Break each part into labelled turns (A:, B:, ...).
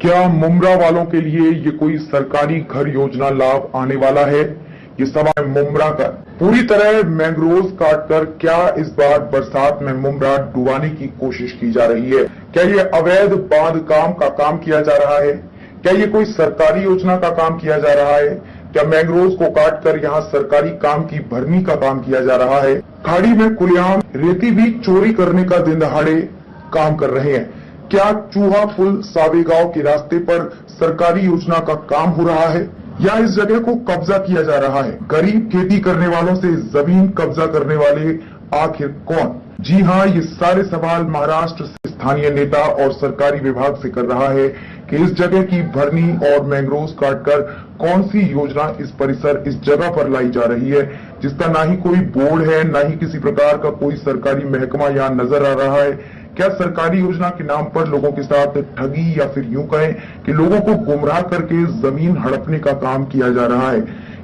A: क्या मुमरा वालों के लिए ये कोई सरकारी घर योजना लाभ आने वाला है? ये सवाल मुमरा का पूरी तरह मैंग्रोव काटकर क्या इस बार बरसात में मुमरा डुबाने की कोशिश की जा रही है? क्या ये अवैध बांध काम का काम किया जा रहा है? क्या ये कोई सरकारी योजना का काम किया जा रहा है? क्या मैंग्रोव को काटकर यहाँ सरकारी काम की भरनी का काम किया जा रहा है? खाड़ी में खुलेआम रेती भी चोरी करने का दिन दहाड़े काम कर रहे हैं। क्या चूहा पुल सावेगांव के रास्ते पर सरकारी योजना का काम हो रहा है या इस जगह को कब्जा किया जा रहा है? गरीब खेती करने वालों से जमीन कब्जा करने वाले आखिर कौन? जी हाँ, ये सारे सवाल महाराष्ट्र से स्थानीय नेता और सरकारी विभाग से कर रहा है कि इस जगह की भरनी और मैंग्रोव काटकर कौन सी योजना इस परिसर इस जगह पर लाई जा रही है, जिसका ना ही कोई बोर्ड है, ना ही किसी प्रकार का कोई सरकारी महकमा यहाँ नजर आ रहा है। क्या सरकारी योजना के नाम पर लोगों के साथ ठगी या फिर यूं कहें कि लोगों को गुमराह करके जमीन हड़पने का काम किया जा रहा है?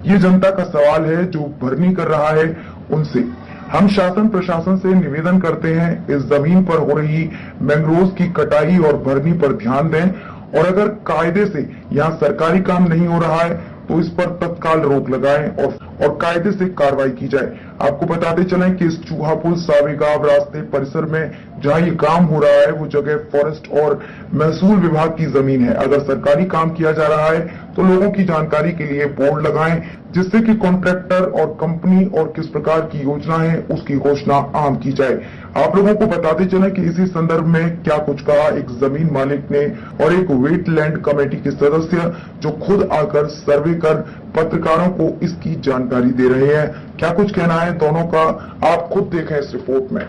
A: ये जनता का सवाल है जो भरनी कर रहा है उनसे। हम शासन प्रशासन से निवेदन करते हैं इस जमीन पर हो रही मैंग्रोव की कटाई और भरनी पर ध्यान दें और अगर कायदे से यहाँ सरकारी काम नहीं हो रहा है तो इस पर तत्काल रोक लगाएं और कायदे से कार्रवाई की जाए। आपको बताते चलें कि इस चूहा पुल सावेगांव रास्ते परिसर में जहां ये काम हो रहा है वो जगह फॉरेस्ट और महसूल विभाग की जमीन है। अगर सरकारी काम किया जा रहा है तो लोगों की जानकारी के लिए बोर्ड लगाएं जिससे कि कॉन्ट्रैक्टर और कंपनी और किस प्रकार की योजना है उसकी घोषणा आम की जाए। आप लोगों को बताते चलें कि इसी संदर्भ में क्या कुछ कहा एक जमीन मालिक ने और एक वेटलैंड कमेटी के सदस्य जो खुद आकर सर्वे कर पत्रकारों को इसकी जानकारी दे रहे हैं। क्या कुछ कहना है दोनों का, आप खुद देखें इस रिपोर्ट में।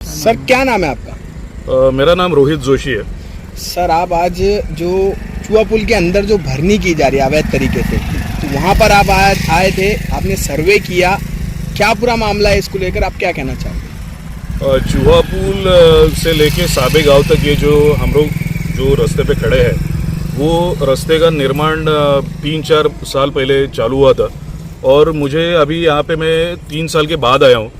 B: सर क्या नाम है आपका?
C: मेरा नाम रोहित जोशी है।
B: सर आप आज जो चूहा पुल के अंदर जो भरनी की जा रही है अवैध तरीके से, तो वहाँ पर आप आए थे, आपने सर्वे किया, क्या पूरा मामला है, इसको लेकर आप क्या कहना चाहते हैं?
C: चूहा पुल से लेके सावेगांव तक ये जो हम लोग जो रास्ते पे खड़े हैं वो रास्ते का निर्माण 3-4 साल पहले चालू हुआ था और मुझे अभी यहाँ पे मैं 3 साल के बाद आया हूँ।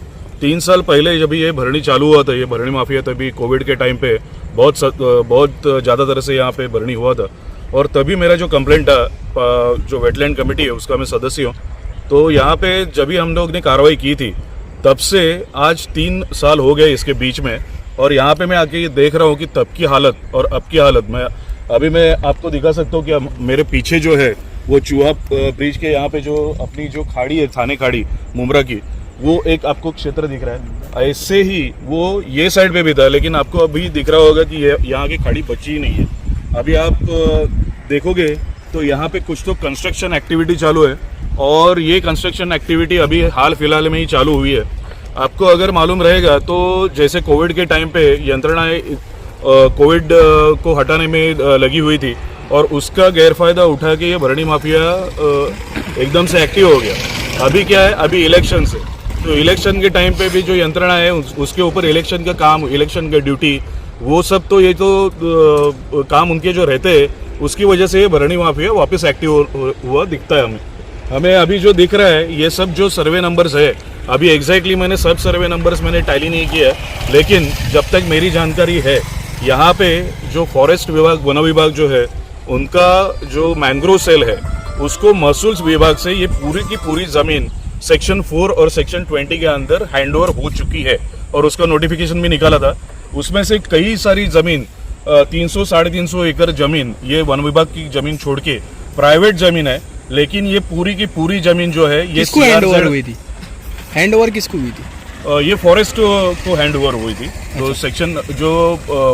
C: 3 साल पहले जब ये भरनी चालू हुआ था, ये भरनी माफिया तभी कोविड के टाइम पे बहुत ज़्यादा तरह से यहाँ पे भरनी हुआ था और तभी मेरा जो कंप्लेंट था जो वेटलैंड कमेटी है उसका मैं सदस्य हूँ। तो यहाँ पे जब भी हम लोग ने कार्रवाई की थी तब से आज 3 साल हो गए इसके बीच में और यहाँ पे मैं आके ये देख रहा हूँ कि तब की हालत और अब की हालत मैं आपको दिखा सकता हूँ कि मेरे पीछे जो है वो चूहा ब्रिज के यहाँ पे जो अपनी जो खाड़ी है थाने खाड़ी मुमरा की, वो एक आपको क्षेत्र दिख रहा है। ऐसे ही वो ये साइड पे भी था लेकिन आपको अभी दिख रहा होगा कि यहाँ की खाड़ी बची ही नहीं है। अभी आप देखोगे तो यहाँ पे कुछ तो कंस्ट्रक्शन एक्टिविटी चालू है और ये कंस्ट्रक्शन एक्टिविटी अभी हाल फिलहाल में ही चालू हुई है। आपको अगर मालूम रहेगा तो जैसे कोविड के टाइम पे यंत्रणाएं कोविड को हटाने में लगी हुई थी और उसका गैरफायदा उठा के ये भरनी माफिया एकदम से एक्टिव हो गया। अभी क्या है, अभी इलेक्शन से तो इलेक्शन के टाइम पे भी जो यंत्रणा है उसके ऊपर इलेक्शन का काम, इलेक्शन का ड्यूटी, वो सब तो ये तो काम उनके जो रहते हैं उसकी वजह से ये भरनी माफिया वापस एक्टिव हुआ दिखता है हमें अभी जो दिख रहा है ये सब जो सर्वे नंबर्स है, अभी एग्जैक्टली मैंने सब सर्वे नंबर्स मैंने टैली नहीं किया है लेकिन जब तक मेरी जानकारी है यहाँ पे जो फॉरेस्ट विभाग वन विभाग जो है उनका जो मैंग्रोव सेल है उसको महसूल विभाग से ये पूरी की पूरी जमीन सेक्शन 4 और सेक्शन 20 के अंदर हैंडओवर हो चुकी है और उसका नोटिफिकेशन भी निकाला था। उसमें से कई सारी जमीन 300-350 एकड़ जमीन ये वन विभाग की जमीन छोड़ के प्राइवेट जमीन है, लेकिन ये पूरी की पूरी जमीन जो है ये
B: किसको हैंडओवर हुई थी? हैंडओवर किसको हुई थी?
C: ये फॉरेस्ट को हैंडओवर हुई थी। तो सेक्शन जो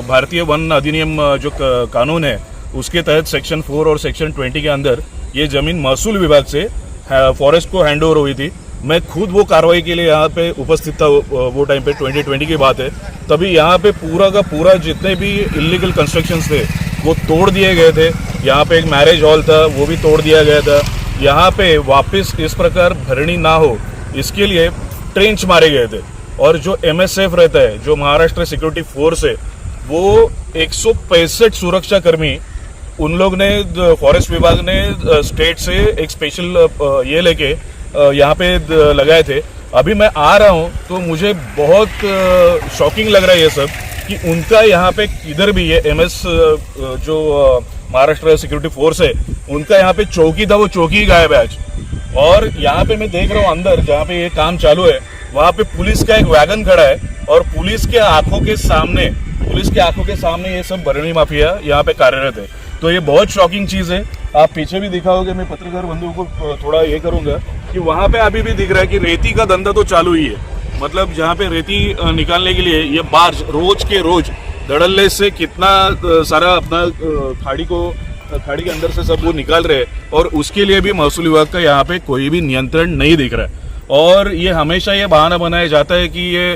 C: भारतीय वन अधिनियम जो कानून है उसके तहत सेक्शन 4 और सेक्शन 20 के अंदर ये जमीन महसूल विभाग से फॉरेस्ट को हैंडओवर हुई थी। मैं खुद वो कार्रवाई के लिए यहाँ पे उपस्थित था वो टाइम पे 2020 की बात है। तभी यहाँ पे पूरा का पूरा जितने भी इलीगल कंस्ट्रक्शंस थे वो तोड़ दिए गए थे। यहाँ पे एक मैरिज हॉल था वो भी तोड़ दिया गया था। यहाँ पे वापस इस प्रकार भरनी ना हो इसके लिए ट्रेंच मारे गए थे और जो MSF रहता है जो महाराष्ट्र सिक्योरिटी फोर्स है वो 165 सुरक्षा कर्मी उन लोग ने फॉरेस्ट विभाग ने स्टेट से एक स्पेशल ये लेके यहाँ पे लगाए थे। अभी मैं आ रहा हूँ तो मुझे बहुत शॉकिंग लग रहा है ये सब कि उनका यहाँ पे इधर भी ये MS जो महाराष्ट्र सिक्योरिटी फोर्स है उनका यहाँ पे चौकी था, वो चौकी ही गायब है आज। और यहाँ पे मैं देख रहा हूँ अंदर जहाँ पे ये काम चालू है वहाँ पे पुलिस का एक वैगन खड़ा है और पुलिस के आंखों के सामने ये सब भरणी माफिया यहाँ पे कार्यरत है। तो ये बहुत शॉकिंग चीज है। आप पीछे भी दिखाओगे, मैं पत्रकार बंधुओं को थोड़ा ये करूंगा कि वहां पे अभी भी दिख रहा है कि रेती का धंधा तो चालू ही है। मतलब जहाँ पे रेती निकालने के लिए ये बार्ज रोज के रोज धड़ल्ले से कितना सारा अपना खाड़ी के अंदर से सब वो निकाल रहे हैं और उसके लिए भी महसूल विभाग का यहाँ पे कोई भी नियंत्रण नहीं दिख रहा है। और ये हमेशा ये बहाना बनाया जाता है कि ये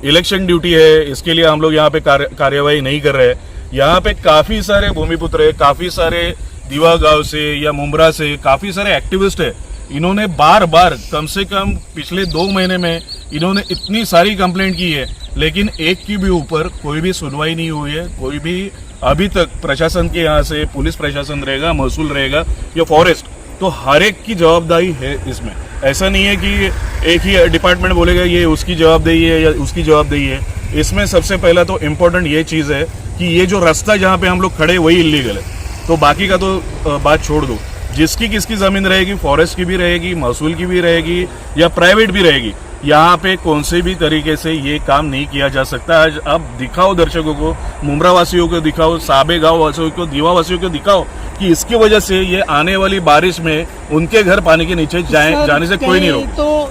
C: इलेक्शन ड्यूटी है, इसके लिए हम लोग यहाँ पे कार्यवाही नहीं कर रहे हैं। यहाँ पे काफी सारे भूमिपुत्र है, काफी सारे दीवा गांव से या मुमरा से काफी सारे एक्टिविस्ट है। इन्होंने बार बार कम से कम पिछले 2 महीने में इन्होंने इतनी सारी कंप्लेंट की है, लेकिन एक की भी ऊपर कोई भी सुनवाई नहीं हुई है। कोई भी अभी तक प्रशासन के यहाँ से, पुलिस प्रशासन रहेगा, महसूल रहेगा या फॉरेस्ट, तो हर एक की जवाबदारी है इसमें। ऐसा नहीं है कि एक ही डिपार्टमेंट बोलेगा ये उसकी जवाबदेही है या उसकी जवाबदेही है। इसमें सबसे पहला तो इम्पोर्टेंट ये चीज़ है कि ये जो रास्ता जहाँ पे हम लोग खड़े वही इलीगल है। तो बाकी का तो बात छोड़ दो, जिसकी किसकी ज़मीन रहेगी, फॉरेस्ट की भी रहेगी, महसूल की भी रहेगी या प्राइवेट भी रहेगी, यहाँ पे कौन से भी तरीके से ये काम नहीं किया जा सकता। आज आप दिखाओ दर्शकों को, मुमरा वासियों को दिखाओ, साबे गांव वासियों को, दीवा वासियों को दिखाओ कि इसकी वजह से ये आने वाली बारिश में उनके घर पानी के नीचे जाने से कोई नहीं रोक।
D: तो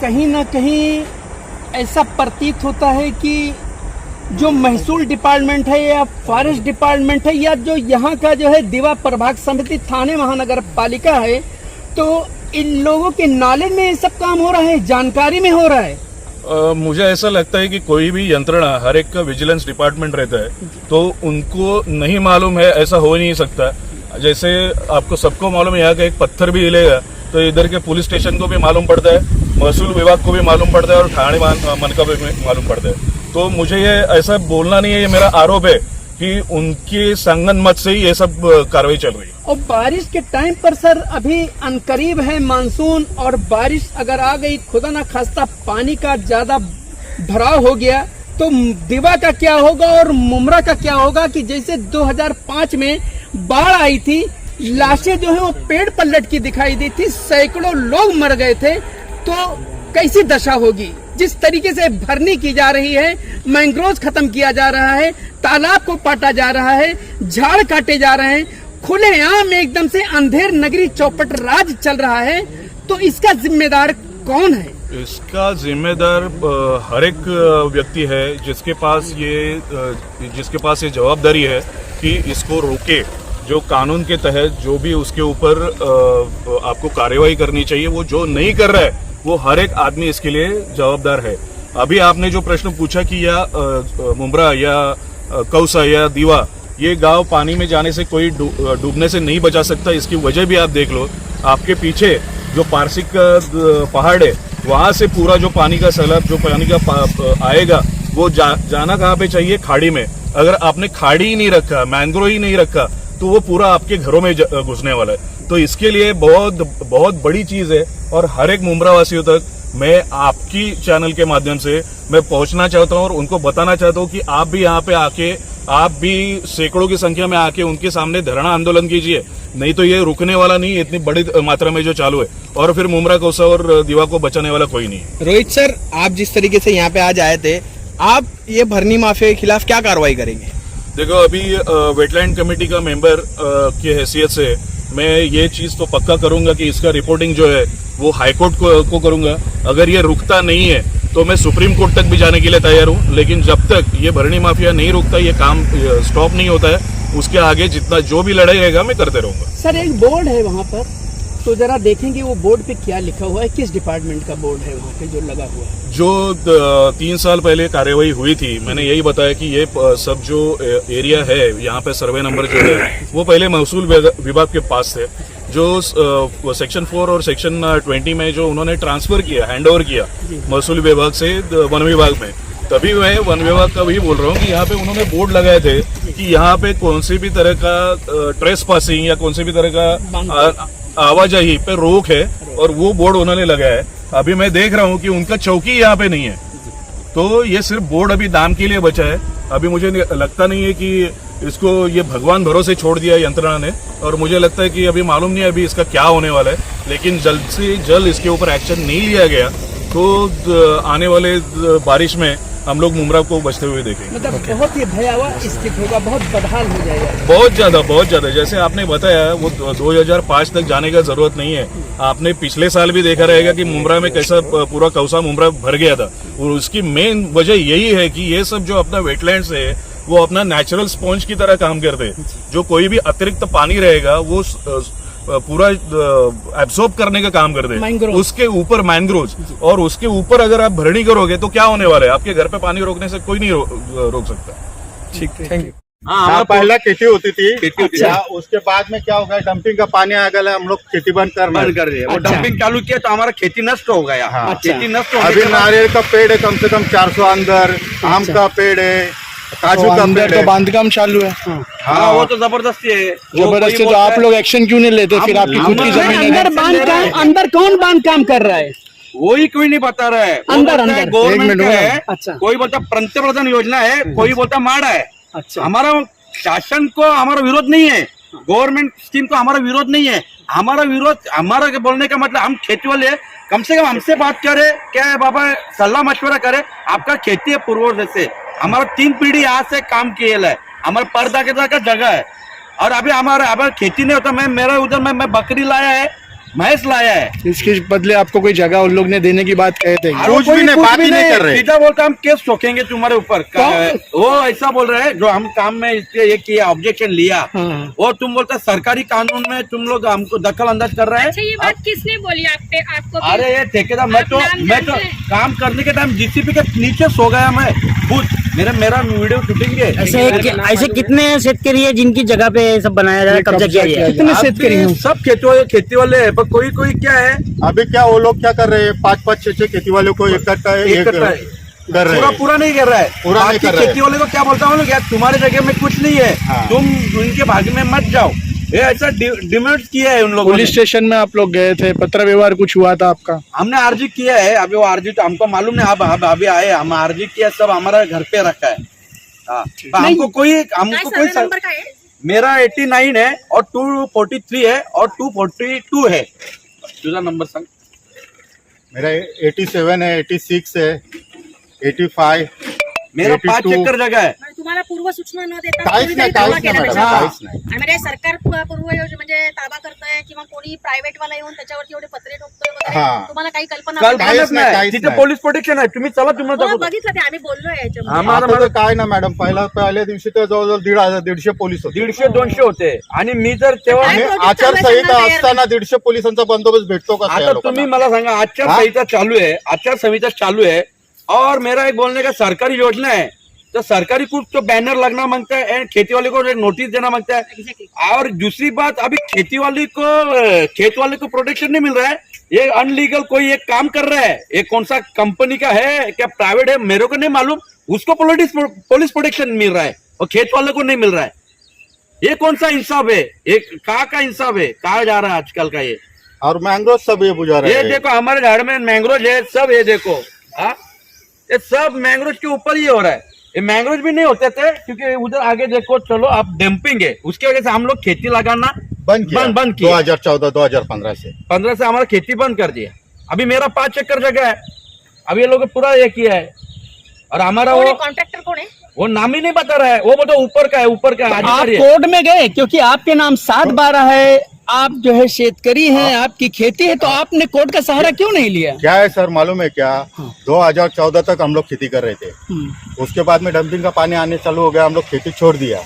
D: कहीं ना कहीं ऐसा प्रतीत होता है कि जो महसूल डिपार्टमेंट है या फॉरेस्ट डिपार्टमेंट है या जो यहाँ का जो है दीवा प्रभाग समिति थाने महानगर पालिका है, तो इन लोगों के नॉलेज में ये सब काम हो रहा है, जानकारी में हो रहा है।
C: मुझे ऐसा लगता है कि कोई भी यंत्रणा, हर एक का विजिलेंस डिपार्टमेंट रहता है, तो उनको नहीं मालूम है, ऐसा हो ही नहीं सकता। जैसे आपको सबको मालूम है यहाँ का एक पत्थर भी हिलेगा तो इधर के पुलिस स्टेशन को भी मालूम पड़ता है, महसूल विभाग को भी मालूम पड़ता है और थाने मन का भी मालूम पड़ता है। तो मुझे ये ऐसा बोलना नहीं है, ये मेरा आरोप है कि उनके संगन मत से ही ये सब कार्रवाई चल रही है।
D: और बारिश के टाइम पर सर अभी अनकरीब है मानसून, और बारिश अगर आ गई, खुदा ना खास्ता पानी का ज्यादा भराव हो गया तो दीवा का क्या होगा और मुमरा का क्या होगा। कि जैसे 2005 में बाढ़ आई थी, लाशें जो है वो पेड़ पर लटकी दिखाई दी थी, सैकड़ों लोग मर गए थे, तो कैसी दशा होगी। जिस तरीके से भरनी की जा रही है, मैंग्रोव खत्म किया जा रहा है, तालाब को पाटा जा रहा है, झाड़ काटे जा रहे हैं, खुलेआम एकदम से अंधेर नगरी चौपट राज चल रहा है, तो इसका जिम्मेदार कौन है?
C: इसका जिम्मेदार हर एक व्यक्ति है जिसके पास ये जवाबदारी है कि इसको रोके। जो कानून के तहत जो भी उसके ऊपर आपको कार्यवाही करनी चाहिए, वो जो नहीं कर रहा है वो हर एक आदमी इसके लिए जवाबदार है। अभी आपने जो प्रश्न पूछा कि या मुमरा या कौसा या दीवा, ये गांव पानी में जाने से कोई डूबने से नहीं बचा सकता। इसकी वजह भी आप देख लो, आपके पीछे जो पारसिक पहाड़ है वहां से पूरा जो पानी का सैलाब, जो पानी का आएगा, वो जाना कहाँ पे चाहिए? खाड़ी में। अगर आपने खाड़ी ही नहीं रखा, मैंग्रोव ही नहीं रखा, तो वो पूरा आपके घरों में घुसने वाला है। तो इसके लिए बहुत बड़ी चीज है और हर एक मुमरा वासियों तक मैं आपकी चैनल के माध्यम से मैं पहुंचना चाहता हूं और उनको बताना चाहता हूं कि आप भी यहाँ पे आके, आप भी सैकड़ों की संख्या में आके उनके सामने धरना आंदोलन कीजिए, नहीं तो ये रुकने वाला नहीं है इतनी बड़ी मात्रा में जो चालू है। और फिर मुमरा, कौसा और दीवा को बचाने वाला कोई नहीं है।
B: रोहित सर, आप जिस तरीके से यहाँ पे आज आए थे, आप ये भरनी माफिया के खिलाफ क्या कार्रवाई करेंगे?
C: देखो, अभी वेटलैंड कमेटी का मेंबर की हैसियत से मैं ये चीज तो पक्का करूंगा कि इसका रिपोर्टिंग जो है वो हाईकोर्ट को करूंगा। अगर ये रुकता नहीं है तो मैं सुप्रीम कोर्ट तक भी जाने के लिए तैयार हूं। लेकिन जब तक ये भरनी माफिया नहीं रुकता, ये काम स्टॉप नहीं होता है, उसके आगे जितना जो भी लड़ाई रहेगा मैं करते रहूंगा।
D: सर, एक बोर्ड है वहाँ पर, तो जरा देखेंगे वो बोर्ड पे क्या लिखा हुआ है, किस डिपार्टमेंट का बोर्ड है वहाँ पे जो लगा हुआ है?
C: जो 3 साल पहले कार्यवाही हुई थी, मैंने यही बताया कि ये सब जो एरिया है यहाँ पे सर्वे नंबर जो है वो पहले महसूल विभाग के पास थे। जो सेक्शन 4 और सेक्शन 20 में जो उन्होंने ट्रांसफर किया, हैंडओवर किया महसूल विभाग से वन विभाग में, तभी मैं वन विभाग का वही बोल रहा हूँ कि यहाँ पे उन्होंने बोर्ड लगाए थे कि यहाँ पे कौन सी भी तरह का ट्रेस पासिंग या कौन सी भी तरह का आवाजाही पे रोक है और वो बोर्ड उन्होंने लगाया है। अभी मैं देख रहा हूँ कि उनका चौकी यहाँ पे नहीं है, तो ये सिर्फ बोर्ड अभी नाम के लिए बचा है। अभी मुझे लगता नहीं है कि इसको ये भगवान भरोसे छोड़ दिया है यंत्रणा ने, और मुझे लगता है कि अभी मालूम नहीं है अभी इसका क्या होने वाला है, लेकिन जल्द से जल्द इसके ऊपर एक्शन नहीं लिया गया तो आने वाले बारिश में हम लोग मुमरा को बचते हुए देखेंगे।
D: मतलब बहुत ही भयावह स्थिति होगा, बहुत बदहाल हो जाएगा।
C: बहुत ज्यादा जैसे आपने बताया वो 2005 तक जाने का जरूरत नहीं है। आपने पिछले साल भी देखा रहेगा कि मुमरा में कैसा पूरा कौसा मुमरा भर गया था, और उसकी मेन वजह यही है कि ये सब जो अपना वेटलैंड्स है वो अपना नेचुरल स्पॉन्ज की तरह काम करते हैं। जो कोई भी अतिरिक्त पानी रहेगा वो पूरा एब्सॉर्ब करने का काम करते हैं।
D: मैंग्रोव।
C: उसके ऊपर मैंग्रोव, और उसके ऊपर अगर आप भरनी करोगे तो क्या होने वाला है, आपके घर पे पानी रोकने से कोई नहीं रोक सकता।
B: ठीक, थैंक यू।
E: हाँ, पहले खेती होती थी। अच्छा। उसके बाद में क्या हो गया, डंपिंग का पानी आ गया, हम लोग खेती बंद कर रहे हैं।
F: वो डंपिंग चालू किया तो हमारा खेती नष्ट हो गया।
E: हाँ।
F: खेती नष्ट हो
E: अभी नारियल का पेड़ है कम से कम 400 अंदर, आम का पेड़ है, काजू का
B: अंदर
E: पेड़
B: तो
E: है।
B: बांधकाम चालू है।
F: हाँ, वो तो जबरदस्ती है।
B: जबरदस्ती, तो आप लोग एक्शन क्यों नहीं लेते फिर? आपकी खुद की जमीन है।
D: अंदर कौन बांध काम कर रहा है?
F: वही कोई नहीं बता रहा है।
D: अंदर
B: एक
F: गवर्नमेंट
B: मिनट
F: का
B: में।
F: है।
D: अच्छा।
F: कोई बोलता पंतप्रधान योजना है, कोई बोलता माड़ा है।
D: अच्छा।
F: हमारा शासन को हमारा विरोध नहीं है, गवर्नमेंट स्कीम को हमारा विरोध नहीं है। हमारा विरोध, हमारा बोलने का मतलब हम खेती वाले कम से कम हमसे बात करे, क्या है बाबा, सलाह मशवरा करे। आपका खेती है पूर्वज से, हमारा 3 पीढ़ी यहाँ से काम किए है, हमारा पर्दा के का जगह है, और अभी हमारा खेती नहीं होता। मेरा उधर मैं बकरी लाया है, भैंस लाया है।
B: इसके बदले आपको कोई जगह उन लोग ने देने की बात कहे थे?
E: कुछ भी नहीं, बात ही नहीं कर रहे।
F: सीधा बोलता हम केस ठोकेंगे तुम्हारे ऊपर। वो ऐसा बोल रहे हैं जो हम काम में इसलिए ये किया, ऑब्जेक्शन लिया। वो तुम बोलता सरकारी कानून में तुम लोग हमको दखल अंदाज कर रहे हैं।
G: अच्छा, ये बात किसने बोली आपको?
F: अरे ये ठेकेदार, मैं तो काम करने के टाइम जीसीपी के नीचे सो गया मैं खुद। मेरा वीडियो शूटिंग है।
H: ऐसे कितने शेतकरी है जिनकी जगह पे सब बनाया जा रहा है, कब्जा किया गया है?
D: कितने शेतकरी हैं?
F: सब खेती वाले हैं, पर कोई क्या है,
E: अभी क्या वो लोग क्या कर रहे हैं, 5-5, 6 खेती वालों को इकट्ठा कर रहे हैं।
F: पूरा नहीं कर रहा है।
E: पूरा नहीं कर रहा है।
F: खेती वाले को क्या बोलता हूँ क्या, तुम्हारे जगह में कुछ नहीं है।
E: हाँ।
F: तुम उनके भाग में मत जाओ। ये ऐसा डिमांड किया है उन लोगों ने।
B: पुलिस स्टेशन में आप लोग गए थे, पत्र व्यवहार कुछ हुआ था आपका?
F: हमने आरजी किया है। अभी वो आरजी तो हमको मालूम नहीं, अब अभी आए, हम आरजी किया, सब हमारा घर पे रखा है। हाँ, हमको कोई
G: नंबर का है?
F: मेरा 89 है और 243 है और 242 है। तुझा नंबर सांग।
E: मेरा 87 है, 86 है, 85,
F: मेरा 5 एकड़ जगह है।
G: तुम्हाला पूर्व सूचना न देता
E: काहीच नाही, काहीच नाही मॅडम, काहीच नाही.
G: म्हणजे सरकार पूर्व योजना म्हणजे ताबा करतंय किंवा कोणी प्रायव्हेट वाला येऊन त्याच्यावरती एवढे पत्रे ठोकतोय वगैरे,
E: हा.
G: तुम्हाला काही कल्पना
F: काहीच
E: काहीच नाही,
F: नाही,
E: काहीच
F: तिथे
E: नाही.
F: पोलीस प्रोटेक्शन आहे. तुम्ही चला, तुम्हाला
G: हो,
F: दाखवतो.
G: बघितलं ते आम्ही बोललोय याच्यामध्ये.
E: आता तर काय ना मॅडम, पहिल्या दिवशी तर जवळजवळ 150 पोलीस होते.
F: 150-200 होते आणि मी जर तेव्हा
G: काय
E: आणि
G: प्रोटेक्ट
E: आचारसंहिता
G: चालवायचं
E: असताना 150 पोलिसांचा बंदोबस्त भेटतो का
F: आता तुम्ही मला सांगा, आचारसंहिता चालू है, आचारसंहिता चालू है, और मेरा एक बोलने का सरकारी योजना है, तो सरकारी कुछ तो बैनर लगना मांगता है एंड खेती वाले को नोटिस देना मांगता है। और दूसरी बात, अभी खेती वाले को प्रोटेक्शन नहीं मिल रहा है। ये अनलीगल कोई एक काम कर रहा है, ये कौन सा कंपनी का है, क्या प्राइवेट है, मेरे को नहीं मालूम, उसको पुलिस प्रोटेक्शन मिल रहा है और खेत वाले को नहीं मिल रहा है। ये कौन सा इंसाफ है? ये कहाँ का इंसाफ है? कहा जा रहा है आजकल का ये?
E: और मैंग्रोव सब ये बुझा रहे
F: ये
E: हैं.
F: देखो हमारे झाड़ में मैंग्रोव है सब, ये देखो हाँ, ये सब मैंग्रोव के ऊपर ही हो रहा है। ये मैंग्रोव भी नहीं होते थे क्योंकि उधर आगे देखो, चलो आप डंपिंग है, उसकी वजह से हम लोग खेती लगाना
E: बंद किया 2014-2015 से
F: 15 से हमारा खेती बंद कर दिया। अभी मेरा 5 एकड़ जगह है, अभी ये लोग पूरा ये किया है, और हमारा वो
G: कॉन्ट्रैक्टर कौन है?
F: वो नाम ही नहीं बता रहा है। वो बोलते ऊपर का है, ऊपर का है।
D: आप
F: अधिकारी है।
D: कोर्ट में गए क्योंकि आपके नाम 7/12 है, आप जो है शेतकरी हैं, आपकी खेती है, तो आपने कोर्ट का सहारा क्यों नहीं लिया?
E: क्या है सर, मालूम है क्या, 2014 तक हम लोग खेती कर रहे थे, उसके बाद में डंपिंग का पानी आने चालू हो गया, हम लोग खेती छोड़ दिया।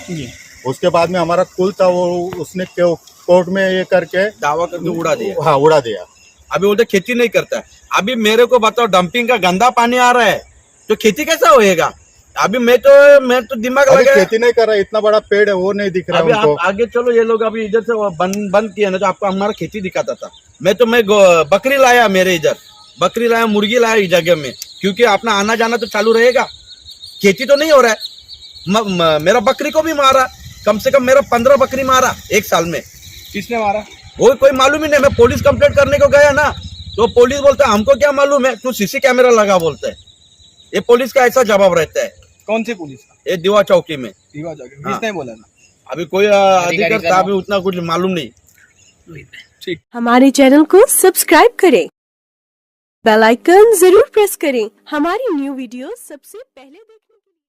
E: उसके बाद में हमारा कुल था वो, उसने कोर्ट में ये करके
F: दावा करके उड़ा दिया।
E: हाँ, उड़ा दिया।
F: अभी बोलते खेती नहीं करता है। अभी मेरे को बताओ, डंपिंग का गंदा पानी आ रहा है तो खेती कैसा होएगा? अभी मैं तो दिमाग
E: अभी
F: लगा,
E: खेती नहीं कर रहा, इतना बड़ा पेड़ है वो नहीं दिख रहा
F: अभी
E: उनको।
F: आप आगे चलो, ये लोग अभी इधर से बंद किया ना, तो आपको हमारा खेती दिखाता था। मैं बकरी लाया, मेरे इधर बकरी लाया, मुर्गी लाया इस जगह में, क्योंकि अपना आना जाना तो चालू रहेगा। खेती तो नहीं हो रहा है। मेरा बकरी को भी मारा, कम से कम मेरा 15 बकरी मारा एक साल में। किसने मारा? वो कोई मालूम ही नहीं। मैं पुलिस कंप्लेंट करने को गया ना, तो पुलिस बोलता है हमको क्या मालूम है, तू सीसी कैमरा लगा बोलता है। ये पुलिस का ऐसा जवाब रहता है।
B: कौन सी पुलिस का?
F: ये दीवा चौकी में
B: दीवा जाके
F: हाँ।
B: किसने बोला था?
F: अभी कोई अधिकारी था, अभी उतना कुछ मालूम नहीं।
B: ठीक।
I: हमारे चैनल को सब्सक्राइब करें, बेल आइकन जरूर प्रेस करें, हमारी न्यू वीडियो सबसे पहले देखें।